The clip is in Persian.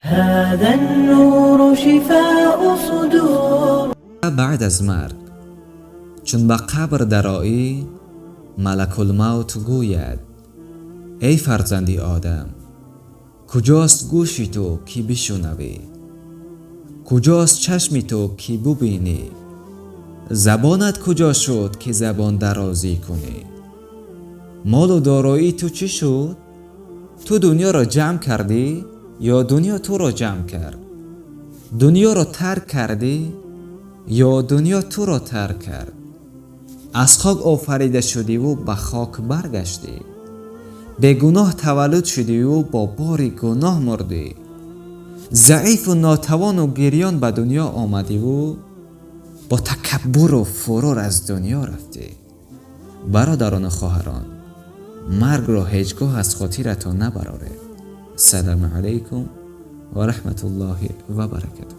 هذا النور شفاء صدور. بعد از مرگ چون به قبر درآیی، ملک الموت گوید: ای فرزندی آدم، کجاست گوشی تو که بشنوی؟ کجاست چشمی تو که ببینی؟ زبانت کجا شد که زبان درازی کنی؟ مال و دارایی تو چی شد؟ تو دنیا را جمع کردی یا دنیا تو را جمع کرد؟ دنیا را ترک کردی یا دنیا تو را ترک کرد؟ از خاک آفریده شدی و به خاک برگشتی. به گناه تولد شدی و با بار گناه مردی. ضعیف و ناتوان و گریان به دنیا آمدی و با تکبر و فرار از دنیا رفتی. برادران و خواهران، مرگ را هیچگاه از خاطرتان نبراره. السلام علیکم و رحمت الله و برکاته.